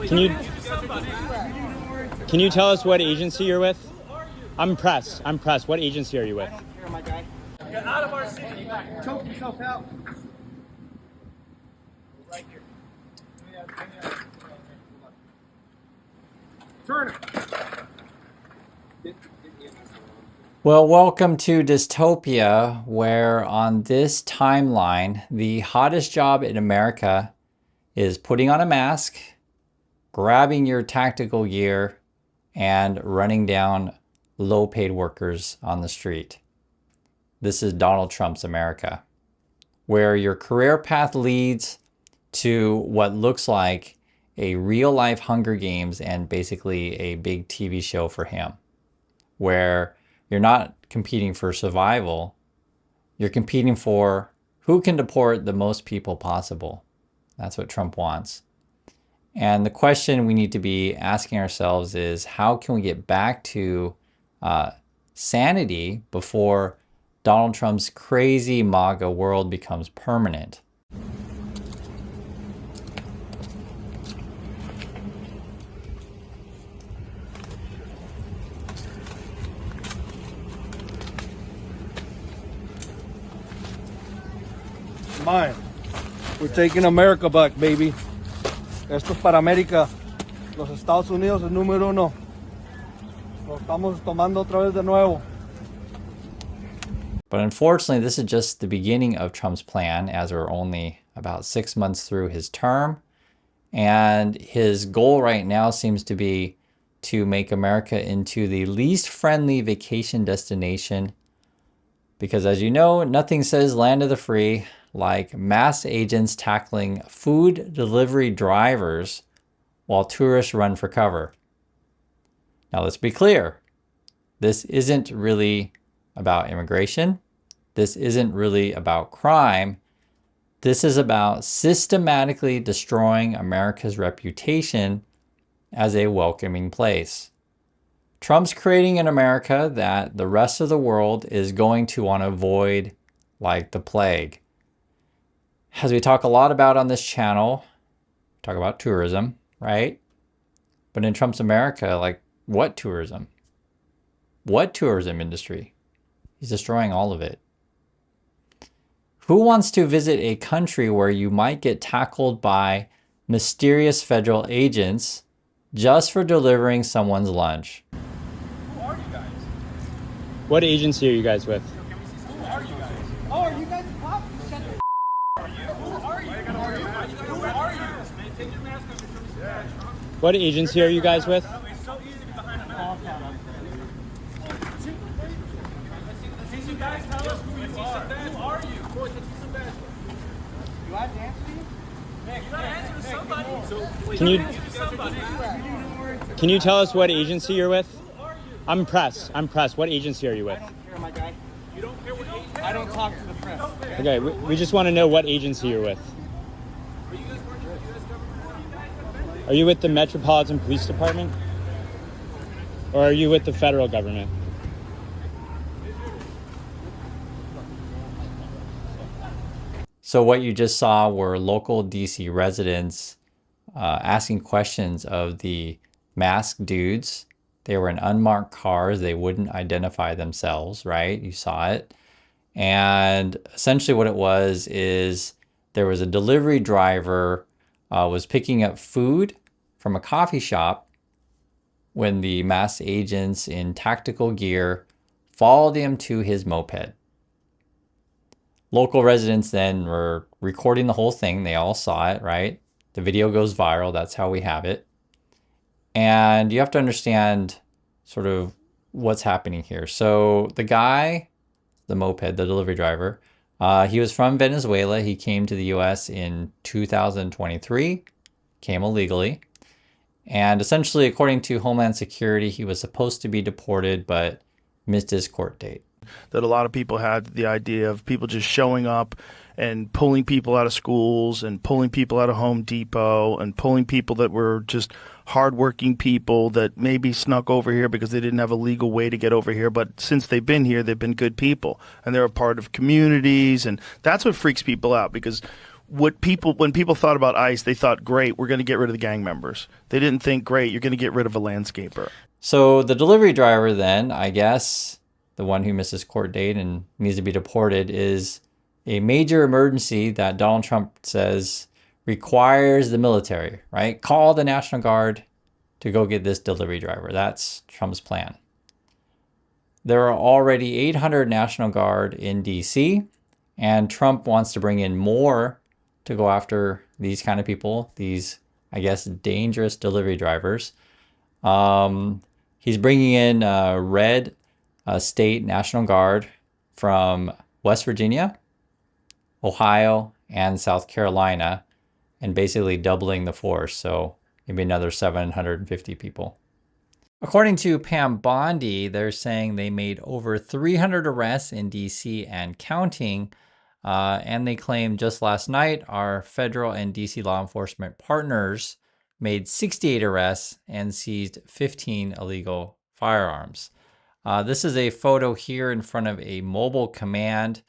Can you tell us what agency you're with? I'm press. What agency are you with? Here, my guy. Get out of our city. Choke yourself out. Right here. Turn it. Well, welcome to Dystopia, where on this timeline, the hottest job in America is putting on a mask, grabbing your tactical gear, and running down low-paid workers on the street. This is Donald Trump's America, where your career path leads to what looks like a real-life Hunger Games and basically a big TV show for him, where you're not competing for survival, you're competing for who can deport the most people possible. That's what Trump wants. And the question we need to be asking ourselves is, how can we get back to sanity before Donald Trump's crazy MAGA world becomes permanent? Mine. We're taking America back, baby. Esto es para América. Los Estados Unidos es número uno. Lo estamos tomando otra vez de nuevo. But unfortunately, this is just the beginning of Trump's plan, as we're only about 6 months through his term. And his goal right now seems to be to make America into the least friendly vacation destination. Because as you know, nothing says land of the free like mass agents tackling food delivery drivers while tourists run for cover. Now let's be clear. This isn't really about immigration. This isn't really about crime. This is about systematically destroying America's reputation as a welcoming place. Trump's creating an America that the rest of the world is going to want to avoid like the plague. As we talk a lot about on this channel, talk about tourism, right? But in Trump's America, like what tourism? What tourism industry? He's destroying all of it. Who wants to visit a country where you might get tackled by mysterious federal agents just for delivering someone's lunch? Who are you guys? What agency are you guys with? Who are you guys? Oh, are you guys cops? Shut the are you? Who are you? Who are you? Man, take your mask off and show me some badge. What agency are you guys with? It's so easy to be behind a mask. Can you guys tell us who you are? Who are you? Boy, take some badge. You have to answer me? Man, you gotta answer to somebody. So, Can you answer to somebody. can you tell us what agency you're with? I'm press. What agency are you with? I don't care, my guy. You don't care what agency? I don't talk to the press. Okay, we just want to know what agency you're with. Are you guys working for the U.S. government? Are you with the Metropolitan Police Department? Or are you with the federal government? So what you just saw were local DC residents asking questions of the masked dudes. They were in unmarked cars. They wouldn't identify themselves, right? You saw it. And essentially what it was is there was a delivery driver was picking up food from a coffee shop when the masked agents in tactical gear followed him to his moped. Local residents then were recording the whole thing. They all saw it, right? The video goes viral. That's how we have it. And you have to understand sort of what's happening here. So the guy, the moped, the delivery driver, he was from Venezuela. He came to the US in 2023, came illegally. And essentially, according to Homeland Security, he was supposed to be deported, but missed his court date. That a lot of people had the idea of people just showing up and pulling people out of schools and pulling people out of Home Depot and pulling people that were just hardworking people that maybe snuck over here because they didn't have a legal way to get over here. But since they've been here, they've been good people and they're a part of communities. And that's what freaks people out, because when people thought about ICE, they thought, great, we're going to get rid of the gang members. They didn't think, great, you're going to get rid of a landscaper. So the delivery driver then, I guess, the one who missed his court date and needs to be deported, is a major emergency that Donald Trump says requires the military, right? Call the National Guard to go get this delivery driver. That's Trump's plan. There are already 800 National Guard in DC, and Trump wants to bring in more to go after these kind of people, these, I guess, dangerous delivery drivers. He's bringing in red state National Guard from West Virginia, Ohio, and South Carolina, and basically doubling the force. So maybe another 750 people. According to Pam Bondi, they're saying they made over 300 arrests in DC and counting. And they claim just last night, our federal and DC law enforcement partners made 68 arrests and seized 15 illegal firearms. This is a photo here in front of a mobile command.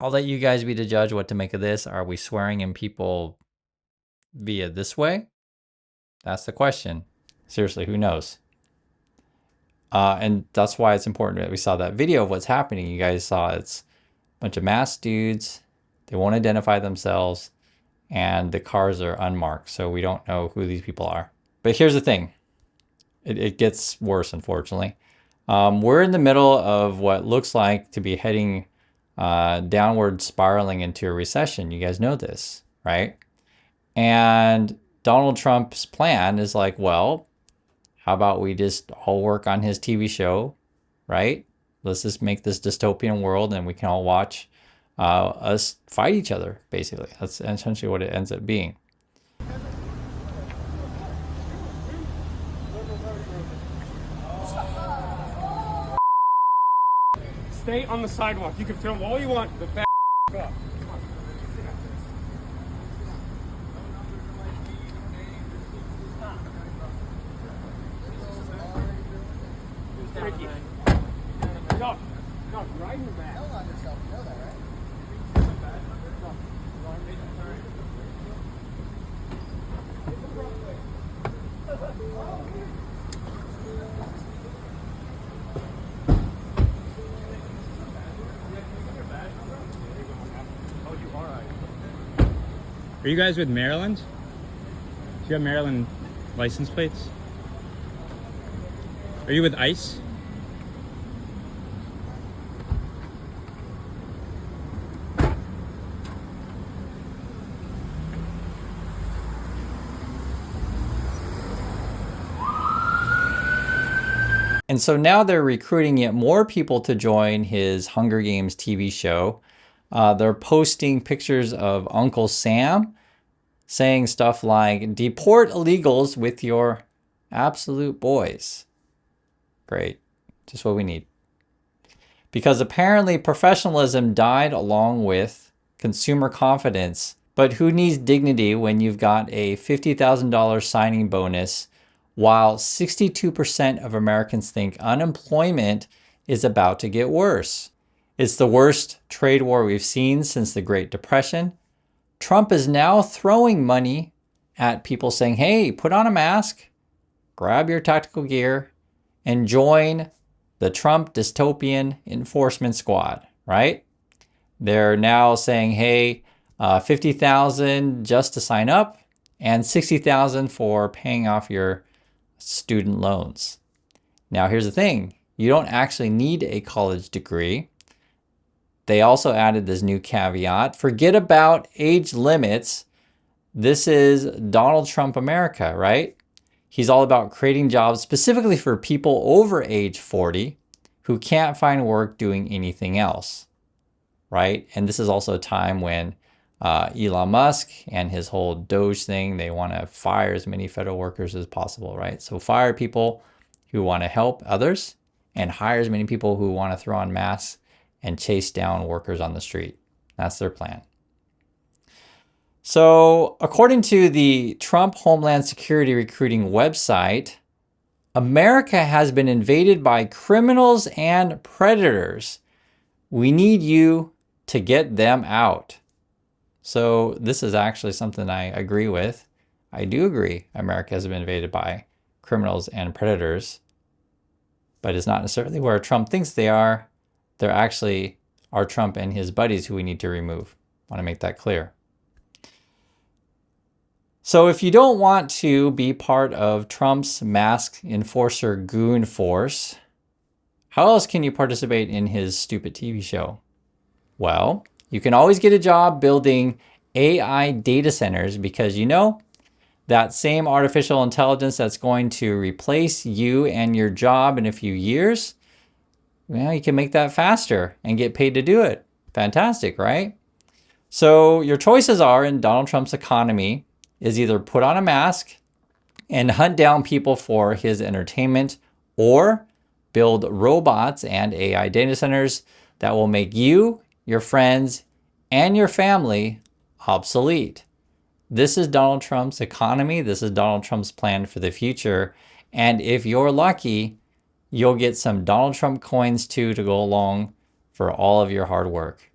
I'll let you guys be the judge what to make of this. Are we swearing in people via this way? That's the question. Seriously, who knows? And that's why it's important that we saw that video of what's happening. You guys saw it's a bunch of masked dudes. They won't identify themselves. And the cars are unmarked. So we don't know who these people are. But here's the thing. It gets worse, unfortunately. We're in the middle of what looks like to be heading downward spiraling into a recession. You guys know this, right? And Donald Trump's plan is like, well, how about we just all work on his TV show, right? Let's just make this dystopian world and we can all watch us fight each other, basically. That's essentially what it ends up being. Stay on the sidewalk. You can film all you want, but back up. Ricky. No, right in the back. Tell on yourself, you know that, right? Are you guys with Maryland? Do you have Maryland license plates? Are you with ICE? And so now they're recruiting yet more people to join his Hunger Games TV show. They're posting pictures of Uncle Sam saying stuff like, deport illegals with your absolute boys. Great. Just what we need. Because apparently professionalism died along with consumer confidence. But who needs dignity when you've got a $50,000 signing bonus while 62% of Americans think unemployment is about to get worse? It's the worst trade war we've seen since the Great Depression. Trump is now throwing money at people saying, hey, put on a mask, grab your tactical gear, and join the Trump dystopian enforcement squad, right? They're now saying, hey, 50,000 just to sign up and 60,000 for paying off your student loans. Now, here's the thing. You don't actually need a college degree. They also added this new caveat. Forget about age limits. This is Donald Trump America, right? He's all about creating jobs specifically for people over age 40 who can't find work doing anything else, right? And this is also a time when Elon Musk and his whole Doge thing, they want to fire as many federal workers as possible, right? So fire people who want to help others and hire as many people who want to throw on masks and chase down workers on the street. That's their plan. So according to the Trump Homeland Security recruiting website, America has been invaded by criminals and predators. We need you to get them out. So this is actually something I agree with. I do agree America has been invaded by criminals and predators, but it's not necessarily where Trump thinks they are. They're actually are Trump and his buddies who we need to remove. I want to make that clear. So if you don't want to be part of Trump's masked enforcer goon force, how else can you participate in his stupid TV show? Well, you can always get a job building AI data centers, because you know that same artificial intelligence that's going to replace you and your job in a few years, well, you can make that faster and get paid to do it. Fantastic, right? So your choices are in Donald Trump's economy is either put on a mask and hunt down people for his entertainment, or build robots and AI data centers that will make you, your friends, and your family obsolete. This is Donald Trump's economy. This is Donald Trump's plan for the future. And if you're lucky, you'll get some Donald Trump coins too to go along for all of your hard work.